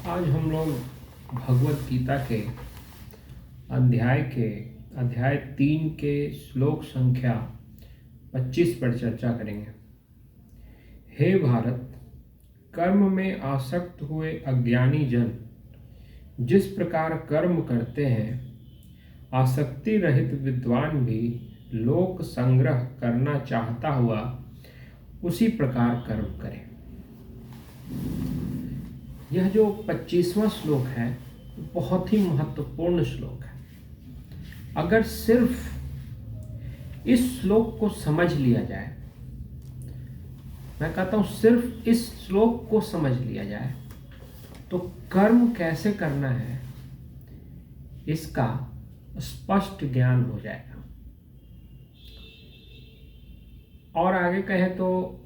आज हम लोग भगवत गीता के अध्याय 3 के श्लोक संख्या 25 पर चर्चा करेंगे। हे भारत, कर्म में आसक्त हुए अज्ञानी जन जिस प्रकार कर्म करते हैं, आसक्ति रहित विद्वान भी लोक संग्रह करना चाहता हुआ उसी प्रकार कर्म करे। यह जो 25वां श्लोक है बहुत ही महत्वपूर्ण श्लोक है। अगर सिर्फ इस श्लोक को समझ लिया जाए, मैं कहता हूं सिर्फ इस श्लोक को समझ लिया जाए तो कर्म कैसे करना है इसका स्पष्ट ज्ञान हो जाएगा। और आगे कहे तो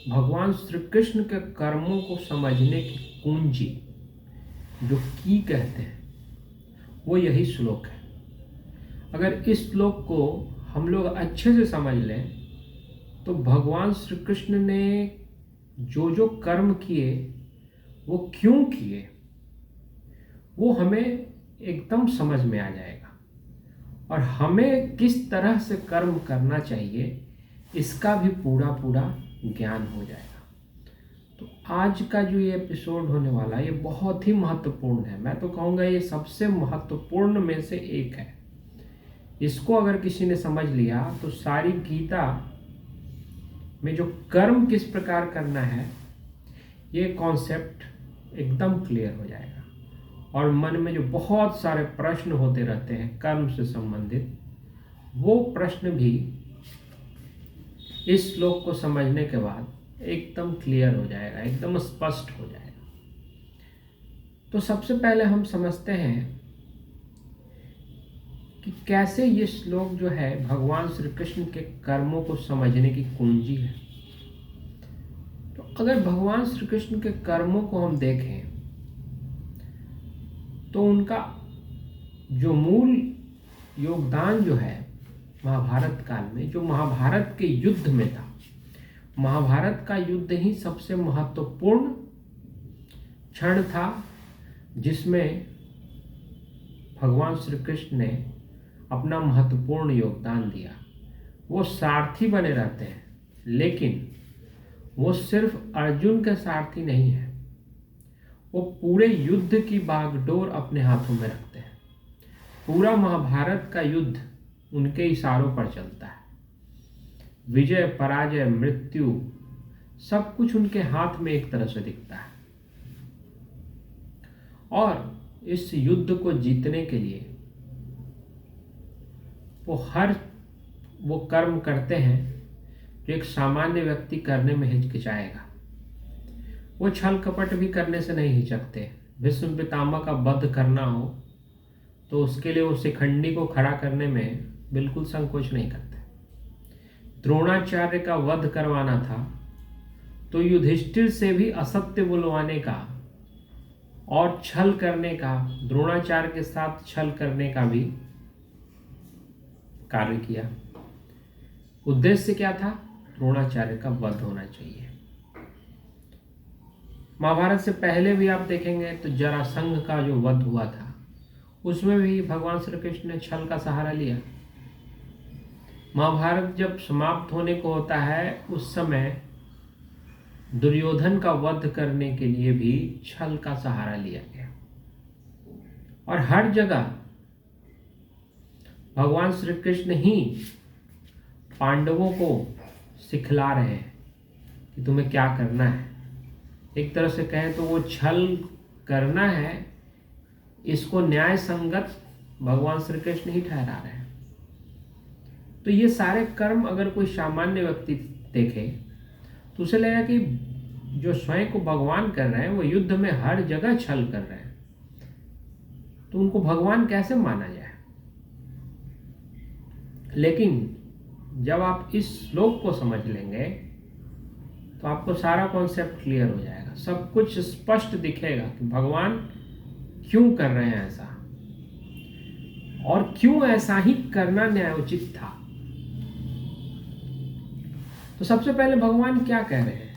भगवान श्री कृष्ण के कर्मों को समझने की कुंजी जो की कहते हैं वो यही श्लोक है। अगर इस श्लोक को हम लोग अच्छे से समझ लें तो भगवान श्री कृष्ण ने जो जो कर्म किए वो क्यों किए वो हमें एकदम समझ में आ जाएगा, और हमें किस तरह से कर्म करना चाहिए इसका भी पूरा ज्ञान हो जाएगा। तो आज का जो ये एपिसोड होने वाला है ये बहुत ही महत्वपूर्ण है। मैं तो कहूँगा ये सबसे महत्वपूर्ण में से एक है। इसको अगर किसी ने समझ लिया तो सारी गीता में जो कर्म किस प्रकार करना है ये कॉन्सेप्ट एकदम क्लियर हो जाएगा, और मन में जो बहुत सारे प्रश्न होते रहते हैं कर्म से संबंधित वो प्रश्न भी इस श्लोक को समझने के बाद एकदम क्लियर हो जाएगा, एकदम स्पष्ट हो जाएगा। तो सबसे पहले हम समझते हैं कि कैसे ये श्लोक जो है भगवान श्री कृष्ण के कर्मों को समझने की कुंजी है। तो अगर भगवान श्री कृष्ण के कर्मों को हम देखें तो उनका जो मूल योगदान जो है महाभारत काल में, जो महाभारत के युद्ध में था, महाभारत का युद्ध ही सबसे महत्वपूर्ण क्षण था जिसमें भगवान श्री कृष्ण ने अपना महत्वपूर्ण योगदान दिया। वो सारथी बने रहते हैं, लेकिन वो सिर्फ अर्जुन के सारथी नहीं है, वो पूरे युद्ध की बागडोर अपने हाथों में रखते हैं। पूरा महाभारत का युद्ध उनके इशारों पर चलता है। विजय पराजय मृत्यु सब कुछ उनके हाथ में एक तरह से दिखता है, और इस युद्ध को जीतने के लिए वो कर्म करते हैं जो एक सामान्य व्यक्ति करने में हिचकिचाएगा। वो छल कपट भी करने से नहीं हिचकते। भीष्म पितामह का वध करना हो तो उसके लिए वो शिखंडी को खड़ा करने में बिल्कुल संकोच नहीं करते। द्रोणाचार्य का वध करवाना था तो युधिष्ठिर से भी असत्य बुलवाने का और छल करने का, द्रोणाचार्य के साथ छल करने का भी कार्य किया। उद्देश्य क्या था? द्रोणाचार्य का वध होना चाहिए। महाभारत से पहले भी आप देखेंगे तो जरासंध का जो वध हुआ था उसमें भी भगवान श्री कृष्ण ने छल का सहारा लिया। महाभारत जब समाप्त होने को होता है उस समय दुर्योधन का वध करने के लिए भी छल का सहारा लिया गया, और हर जगह भगवान श्री कृष्ण ही पांडवों को सिखला रहे हैं कि तुम्हें क्या करना है। एक तरह से कहें तो वो छल करना है, इसको न्याय संगत भगवान श्री कृष्ण ही ठहरा रहे हैं। तो ये सारे कर्म अगर कोई सामान्य व्यक्ति देखे तो उसे लगेगा कि जो स्वयं को भगवान कर रहे हैं वो युद्ध में हर जगह छल कर रहे हैं, तो उनको भगवान कैसे माना जाए। लेकिन जब आप इस श्लोक को समझ लेंगे तो आपको सारा कॉन्सेप्ट क्लियर हो जाएगा, सब कुछ स्पष्ट दिखेगा कि भगवान क्यों कर रहे हैं ऐसा, और क्यों ऐसा ही करना न्यायोचित था। तो सबसे पहले भगवान क्या कह रहे हैं?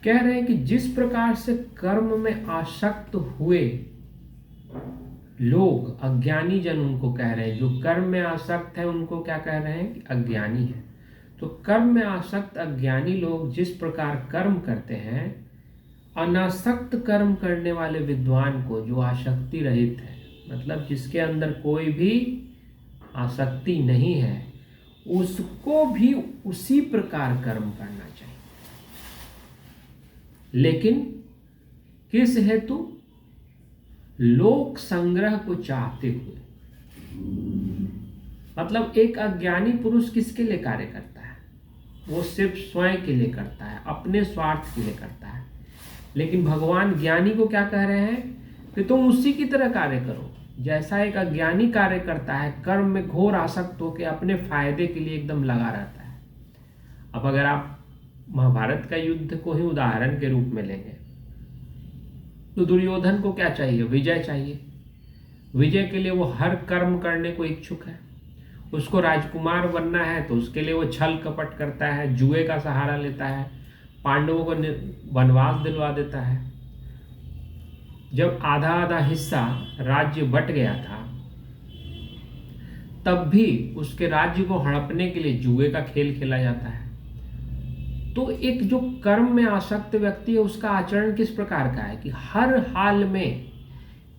कह रहे हैं कि जिस प्रकार से कर्म में आसक्त हुए लोग, अज्ञानी जन उनको कह रहे हैं, जो कर्म में आसक्त है उनको क्या कह रहे हैं कि अज्ञानी है। तो कर्म में आसक्त अज्ञानी लोग जिस प्रकार कर्म करते हैं, अनासक्त कर्म करने वाले विद्वान को, जो आसक्ति रहित है, मतलब जिसके अंदर कोई भी आसक्ति नहीं है, उसको भी उसी प्रकार कर्म करना चाहिए, लेकिन किस हेतु? लोक संग्रह को चाहते हुए। मतलब एक अज्ञानी पुरुष किसके लिए कार्य करता है? वो सिर्फ स्वयं के लिए करता है, अपने स्वार्थ के लिए करता है। लेकिन भगवान ज्ञानी को क्या कह रहे हैं कि तुम उसी की तरह कार्य करो जैसा एक अज्ञानी कार्य करता है, कर्म में घोर आसक्त होकर अपने फायदे के लिए एकदम लगा रहता है। अब अगर आप महाभारत का युद्ध को ही उदाहरण के रूप में लेंगे तो दुर्योधन को क्या चाहिए? विजय चाहिए। विजय के लिए वो हर कर्म करने को इच्छुक है। उसको राजकुमार बनना है तो उसके लिए वो छल कपट करता है, जुए का सहारा लेता है, पांडवों को वनवास दिलवा देता है। जब आधा आधा हिस्सा राज्य बट गया था तब भी उसके राज्य को हड़पने के लिए जुए का खेल खेला जाता है। तो एक जो कर्म में आसक्त व्यक्ति है उसका आचरण किस प्रकार का है कि हर हाल में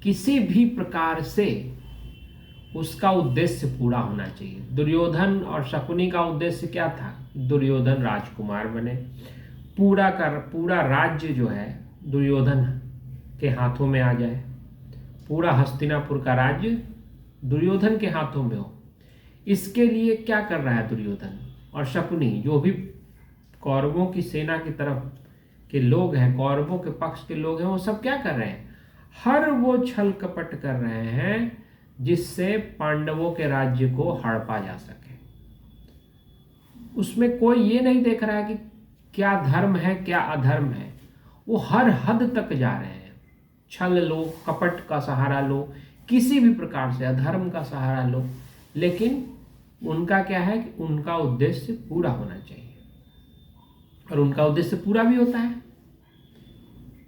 किसी भी प्रकार से उसका उद्देश्य पूरा होना चाहिए। दुर्योधन और शकुनी का उद्देश्य क्या था? दुर्योधन राजकुमार बने, पूरा राज्य जो है दुर्योधन के हाथों में आ जाए, पूरा हस्तिनापुर का राज्य दुर्योधन के हाथों में हो। इसके लिए क्या कर रहा है दुर्योधन और शकुनी, जो भी कौरवों की सेना की तरफ के लोग हैं, कौरवों के पक्ष के लोग हैं, वो सब क्या कर रहे हैं? हर वो छल कपट कर रहे हैं जिससे पांडवों के राज्य को हड़पा जा सके। उसमें कोई ये नहीं देख रहा है कि क्या धर्म है क्या अधर्म है। वो हर हद तक जा रहे हैं। छल लो, कपट का सहारा लो, किसी भी प्रकार से अधर्म का सहारा लो, लेकिन उनका क्या है कि उनका उद्देश्य पूरा होना चाहिए और उनका उद्देश्य पूरा भी होता है।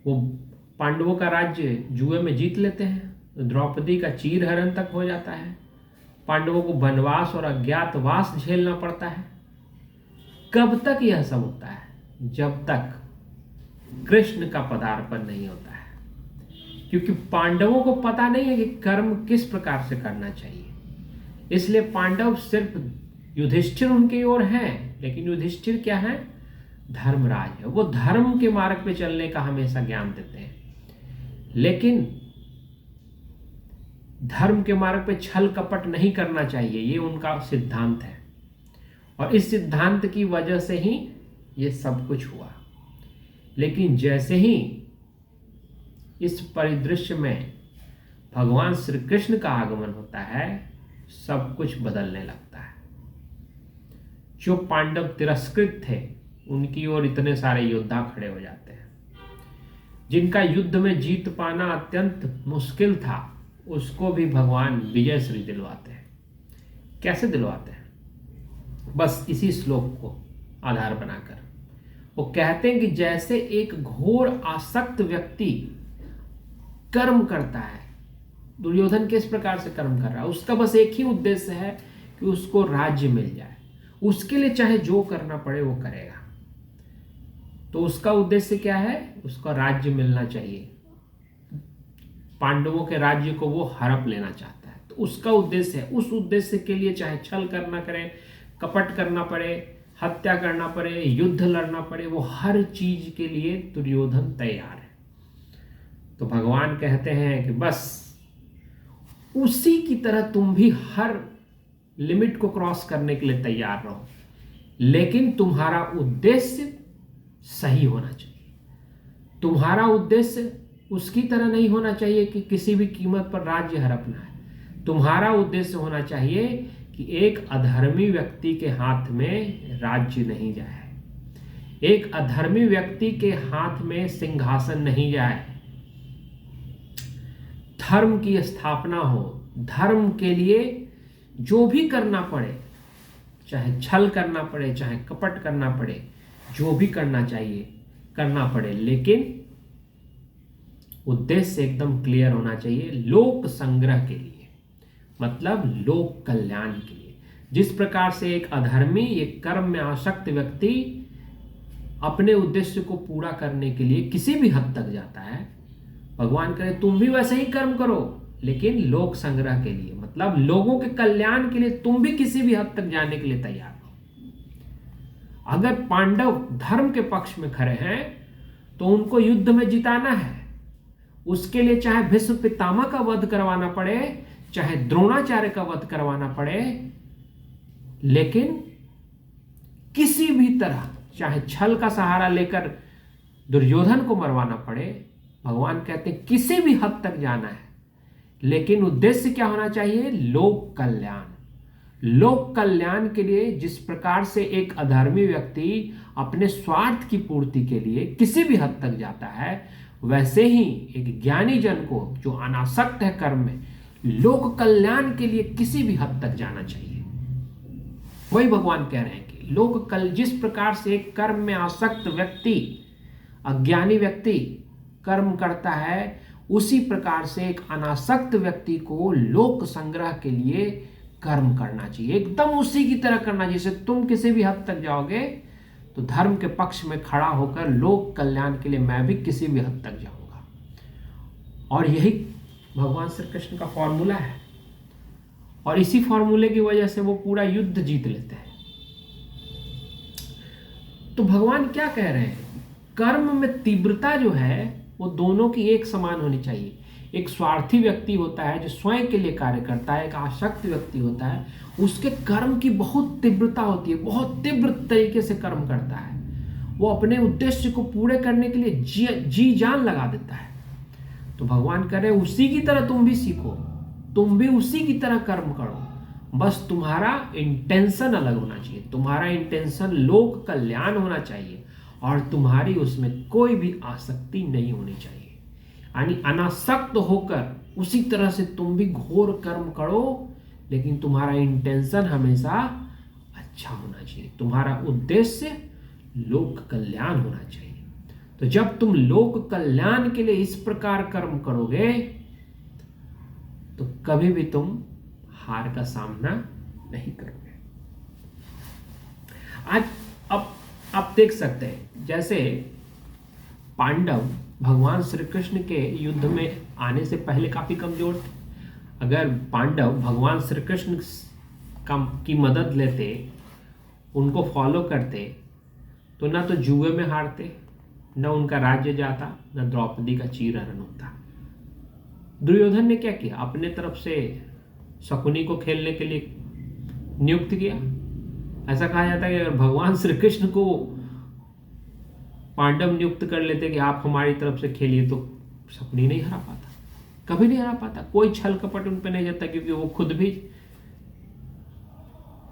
वो पांडवों का राज्य जुए में जीत लेते हैं, द्रौपदी का चीरहरण तक हो जाता है, पांडवों को वनवास और अज्ञातवास झेलना पड़ता है। कब तक यह सब होता है? जब तक कृष्ण का पदार्पण नहीं होता है। क्योंकि पांडवों को पता नहीं है कि कर्म किस प्रकार से करना चाहिए, इसलिए पांडव सिर्फ युधिष्ठिर उनकी ओर हैं, लेकिन युधिष्ठिर क्या है? धर्मराज है। वो धर्म के मार्ग पे चलने का हमेशा ज्ञान देते हैं, लेकिन धर्म के मार्ग पे छल कपट नहीं करना चाहिए, ये उनका सिद्धांत है। और इस सिद्धांत की वजह से ही ये सब कुछ हुआ। लेकिन जैसे ही इस परिदृश्य में भगवान श्री कृष्ण का आगमन होता है, सब कुछ बदलने लगता है। जो पांडव तिरस्कृत थे उनकी ओर इतने सारे योद्धा खड़े हो जाते हैं। जिनका युद्ध में जीत पाना अत्यंत मुश्किल था, उसको भी भगवान विजय श्री दिलवाते हैं। कैसे दिलवाते हैं? बस इसी श्लोक को आधार बनाकर वो कहते हैं कि जैसे एक घोर आसक्त व्यक्ति कर्म करता है, दुर्योधन किस प्रकार से कर्म कर रहा है? उसका बस एक ही उद्देश्य है कि उसको राज्य मिल जाए, उसके लिए चाहे जो करना पड़े वो करेगा। तो उसका उद्देश्य क्या है? उसका राज्य मिलना चाहिए। पांडवों के राज्य को वो हड़प लेना चाहता है, तो उसका उद्देश्य है। उस उद्देश्य के लिए चाहे छल करना करे, कपट करना पड़े, हत्या करना पड़े, युद्ध लड़ना पड़े, वो हर चीज के लिए दुर्योधन तैयार है। तो भगवान कहते हैं कि बस उसी की तरह तुम भी हर लिमिट को क्रॉस करने के लिए तैयार रहो, लेकिन तुम्हारा उद्देश्य सही होना चाहिए। तुम्हारा उद्देश्य उसकी तरह नहीं होना चाहिए कि किसी भी कीमत पर राज्य हड़पना है। तुम्हारा उद्देश्य होना चाहिए कि एक अधर्मी व्यक्ति के हाथ में राज्य नहीं जाए, एक अधर्मी व्यक्ति के हाथ में सिंहासन नहीं जाए। धर्म की स्थापना हो, धर्म के लिए जो भी करना पड़े, चाहे छल करना पड़े, चाहे कपट करना पड़े, जो भी करना चाहिए, करना पड़े, लेकिन उद्देश्य एकदम क्लियर होना चाहिए, लोक संग्रह के लिए, मतलब लोक कल्याण के लिए। जिस प्रकार से एक अधर्मी, एक कर्म में आसक्त व्यक्ति अपने उद्देश्य को पूरा करने के लिए किसी भी हद तक जाता है, भगवान करे तुम भी वैसे ही कर्म करो, लेकिन लोक संग्रह के लिए, मतलब लोगों के कल्याण के लिए तुम भी किसी भी हद तक जाने के लिए तैयार हो। अगर पांडव धर्म के पक्ष में खड़े हैं तो उनको युद्ध में जिताना है, उसके लिए चाहे भीष्म पितामह का वध करवाना पड़े, चाहे द्रोणाचार्य का वध करवाना पड़े, लेकिन किसी भी तरह, चाहे छल का सहारा लेकर दुर्योधन को मरवाना पड़े, भगवान कहते हैं किसी भी हद तक जाना है, लेकिन उद्देश्य क्या होना चाहिए? लोक कल्याण। लोक कल्याण के लिए जिस प्रकार से एक अधर्मी व्यक्ति अपने स्वार्थ की पूर्ति के लिए किसी भी हद तक जाता है, वैसे ही एक ज्ञानी जन को जो अनासक्त है कर्म में, लोक कल्याण के लिए किसी भी हद तक जाना चाहिए। वही भगवान कह रहे हैं कि जिस प्रकार से एक कर्म में आसक्त व्यक्ति, अज्ञानी व्यक्ति कर्म करता है, उसी प्रकार से एक अनासक्त व्यक्ति को लोक संग्रह के लिए कर्म करना चाहिए, एकदम उसी की तरह करना। जैसे तुम किसी भी हद तक जाओगे तो धर्म के पक्ष में खड़ा होकर लोक कल्याण के लिए मैं भी किसी भी हद तक जाऊंगा। और यही भगवान श्री कृष्ण का फॉर्मूला है, और इसी फॉर्मूले की वजह से वो पूरा युद्ध जीत लेते हैं। तो भगवान क्या कह रहे हैं? कर्म में तीव्रता जो है वो दोनों की एक समान होनी चाहिए। एक स्वार्थी व्यक्ति होता है जो स्वयं के लिए कार्य करता है, एक आसक्त व्यक्ति होता है, उसके कर्म की बहुत तीव्रता होती है, बहुत तीव्र तरीके से कर्म करता है, वो अपने उद्देश्य को पूरे करने के लिए जी जान लगा देता है। तो भगवान कह रहे हैं उसी की तरह तुम भी सीखो, तुम भी उसी की तरह कर्म करो, बस तुम्हारा इंटेंशन अलग होना चाहिए। तुम्हारा इंटेंशन लोक कल्याण होना चाहिए, और तुम्हारी उसमें कोई भी आसक्ति नहीं होनी चाहिए। यानी अनासक्त होकर उसी तरह से तुम भी घोर कर्म करो, लेकिन तुम्हारा इंटेंशन हमेशा अच्छा होना चाहिए, तुम्हारा उद्देश्य लोक कल्याण होना चाहिए। तो जब तुम लोक कल्याण के लिए इस प्रकार कर्म करोगे तो कभी भी तुम हार का सामना नहीं करोगे। आज अब आप देख सकते हैं, जैसे पांडव भगवान श्री कृष्ण के युद्ध में आने से पहले काफी कमजोर थे। अगर पांडव भगवान श्री कृष्ण की मदद लेते, उनको फॉलो करते, तो ना तो जुए में हारते, न उनका राज्य जाता, न द्रौपदी का चीरहरण होता। दुर्योधन ने क्या किया? अपने तरफ से शकुनी को खेलने के लिए नियुक्त किया। ऐसा कहा जाता है कि अगर भगवान श्री कृष्ण को पांडव नियुक्त कर लेते कि आप हमारी तरफ से खेलिए, तो शकुनी नहीं हरा पाता, कभी नहीं हरा पाता। कोई छल कपट उन पर नहीं जाता, क्योंकि वो खुद भी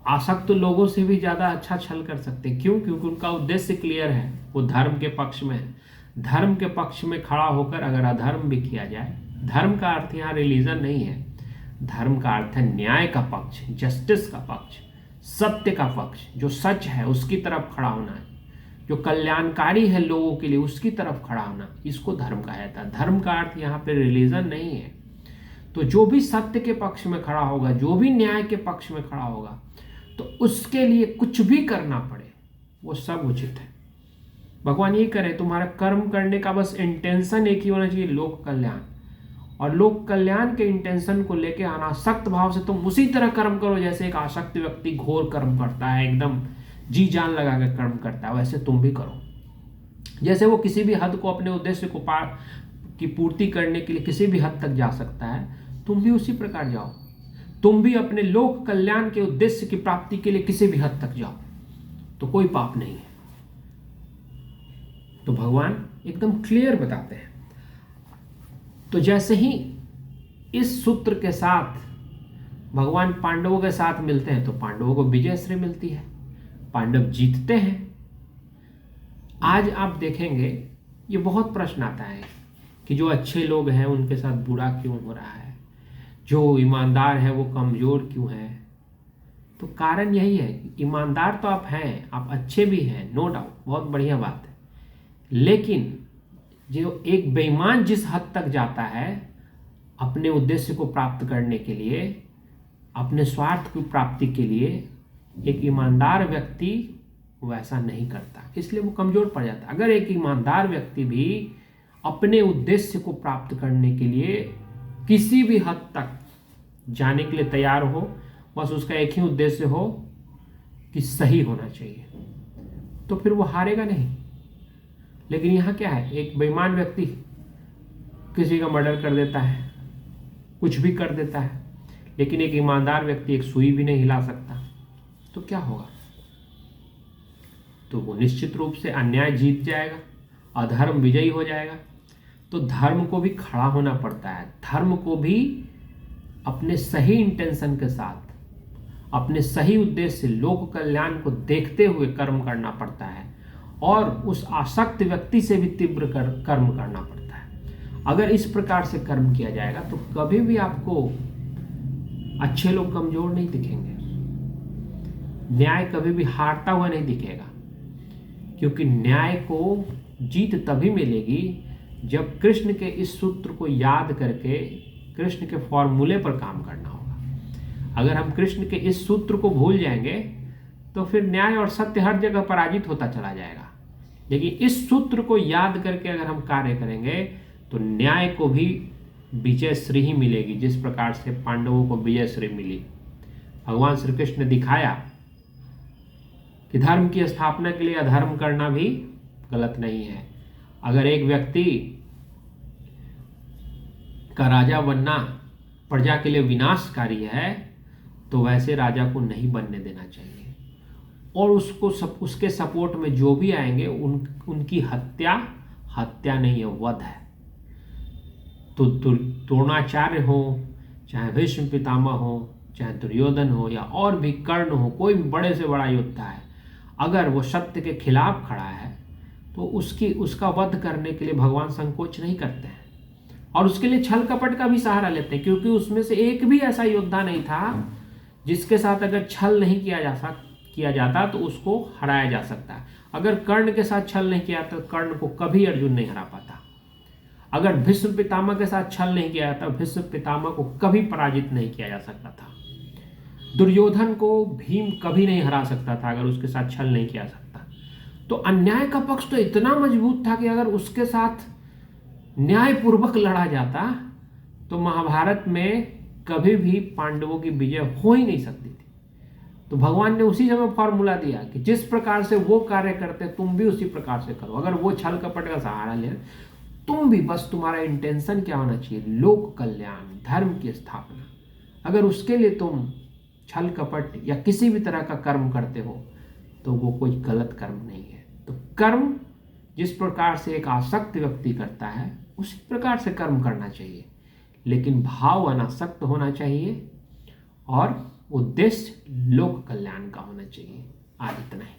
आसक्त लोगों से भी ज्यादा अच्छा छल कर सकते। क्यों? क्योंकि उनका उद्देश्य क्लियर है, वो धर्म के पक्ष में है। धर्म के पक्ष में खड़ा होकर अगर अधर्म भी किया जाए, धर्म का अर्थ यहाँ रिलीजन नहीं है, धर्म का अर्थ है न्याय का पक्ष, जस्टिस का पक्ष, सत्य का पक्ष, जो सच है उसकी तरफ खड़ा होना है, जो कल्याणकारी है लोगों के लिए उसकी तरफ खड़ा होना, इसको धर्म कहा जाता है। धर्म का अर्थ यहाँ पे रिलीजन नहीं है। तो जो भी सत्य के पक्ष में खड़ा होगा, जो भी न्याय के पक्ष में खड़ा होगा, तो उसके लिए कुछ भी करना पड़े वो सब उचित है। भगवान ये करे, तुम्हारा कर्म करने का बस इंटेंशन एक ही होना चाहिए, लोक कल्याण। और लोक कल्याण के इंटेंशन को लेके अनासक्त भाव से तुम उसी तरह कर्म करो जैसे एक आसक्त व्यक्ति घोर कर्म करता है, एकदम जी जान लगा कर कर्म करता है, वैसे तुम भी करो। जैसे वो किसी भी हद को, अपने उद्देश्य को की पूर्ति करने के लिए किसी भी हद तक जा सकता है, तुम भी उसी प्रकार जाओ। तुम भी अपने लोक कल्याण के उद्देश्य की प्राप्ति के लिए किसी भी हद तक जाओ, तो कोई पाप नहीं है। तो भगवान एकदम क्लियर बताते हैं। तो जैसे ही इस सूत्र के साथ भगवान पांडवों के साथ मिलते हैं, तो पांडवों को विजय श्री मिलती है, पांडव जीतते हैं। आज आप देखेंगे ये बहुत प्रश्न आता है कि जो अच्छे लोग हैं उनके साथ बुरा क्यों हो रहा है, जो ईमानदार है वो कमजोर क्यों है। तो कारण यही है कि ईमानदार तो आप हैं, आप अच्छे भी हैं, नो डाउट, बहुत बढ़िया बात है, लेकिन जो एक बेईमान जिस हद तक जाता है अपने उद्देश्य को प्राप्त करने के लिए, अपने स्वार्थ की प्राप्ति के लिए, एक ईमानदार व्यक्ति वैसा नहीं करता, इसलिए वो कमजोर पड़ जाता है। अगर एक ईमानदार व्यक्ति भी अपने उद्देश्य को प्राप्त करने के लिए किसी भी हद तक जाने के लिए तैयार हो, बस उसका एक ही उद्देश्य हो कि सही होना चाहिए, तो फिर वो हारेगा नहीं। लेकिन यहाँ क्या है, एक बेईमान व्यक्ति किसी का मर्डर कर देता है, कुछ भी कर देता है, लेकिन एक ईमानदार व्यक्ति एक सुई भी नहीं हिला सकता, तो क्या होगा? तो वो निश्चित रूप से अन्याय जीत जाएगा, अधर्म विजयी हो जाएगा। तो धर्म को भी खड़ा होना पड़ता है, धर्म को भी अपने सही इंटेंशन के साथ, अपने सही उद्देश्य, लोक कल्याण को देखते हुए कर्म करना पड़ता है, और उस आसक्त व्यक्ति से भी तीव्र कर्म करना पड़ता है। अगर इस प्रकार से कर्म किया जाएगा तो कभी भी आपको अच्छे लोग कमजोर नहीं दिखेंगे, न्याय कभी भी हारता हुआ नहीं दिखेगा, क्योंकि न्याय को जीत तभी मिलेगी जब कृष्ण के इस सूत्र को याद करके कृष्ण के फॉर्मूले पर काम करना होगा। अगर हम कृष्ण के इस सूत्र को भूल जाएंगे तो फिर न्याय और सत्य हर जगह पराजित होता चला जाएगा। लेकिन इस सूत्र को याद करके अगर हम कार्य करेंगे तो न्याय को भी विजय श्री ही मिलेगी, जिस प्रकार से पांडवों को विजय श्री मिली। भगवान श्री कृष्ण ने दिखाया कि धर्म की स्थापना के लिए अधर्म करना भी गलत नहीं है। अगर एक व्यक्ति का राजा बनना प्रजा के लिए विनाशकारी है तो वैसे राजा को नहीं बनने देना चाहिए, और उसके सपोर्ट में जो भी आएंगे उनकी हत्या नहीं है, वध है। तो द्रोणाचार्य हो, चाहे भीष्म पितामह हो, चाहे दुर्योधन हो, या और भी कर्ण हो, कोई भी बड़े से बड़ा योद्धा है, अगर वो सत्य के खिलाफ खड़ा है तो उसका वध करने के लिए भगवान संकोच नहीं करते हैं, और उसके लिए छल कपट का भी सहारा लेते हैं, क्योंकि उसमें से एक भी ऐसा योद्धा नहीं था जिसके साथ अगर छल नहीं किया जाता तो उसको हराया जा सकता है। अगर कर्ण के साथ छल नहीं किया तो कर्ण को कभी अर्जुन नहीं हरा पाता। अगर भीष्म पितामह के साथ छल नहीं किया जाता, भीष्म पितामह को कभी पराजित नहीं किया जा सकता था। दुर्योधन को भीम कभी नहीं हरा सकता था अगर उसके साथ छल नहीं किया सकता। तो अन्याय का पक्ष तो इतना मजबूत था कि अगर उसके साथ न्यायपूर्वक लड़ा जाता तो महाभारत में कभी भी पांडवों की विजय हो ही नहीं सकती थी। तो भगवान ने उसी समय फॉर्मूला दिया कि जिस प्रकार से वो कार्य करते तुम भी उसी प्रकार से करो। अगर वो छल कपट का सहारा ले, तुम भी, बस तुम्हारा इंटेंशन क्या होना चाहिए? लोक कल्याण, धर्म की स्थापना। अगर उसके लिए तुम छल कपट या किसी भी तरह का कर्म करते हो तो वो कोई गलत कर्म नहीं है। तो कर्म जिस प्रकार से एक आसक्त व्यक्ति करता है उसी प्रकार से कर्म करना चाहिए, लेकिन भाव अनासक्त होना चाहिए और उद्देश्य लोक कल्याण का होना चाहिए। आज इतना ही।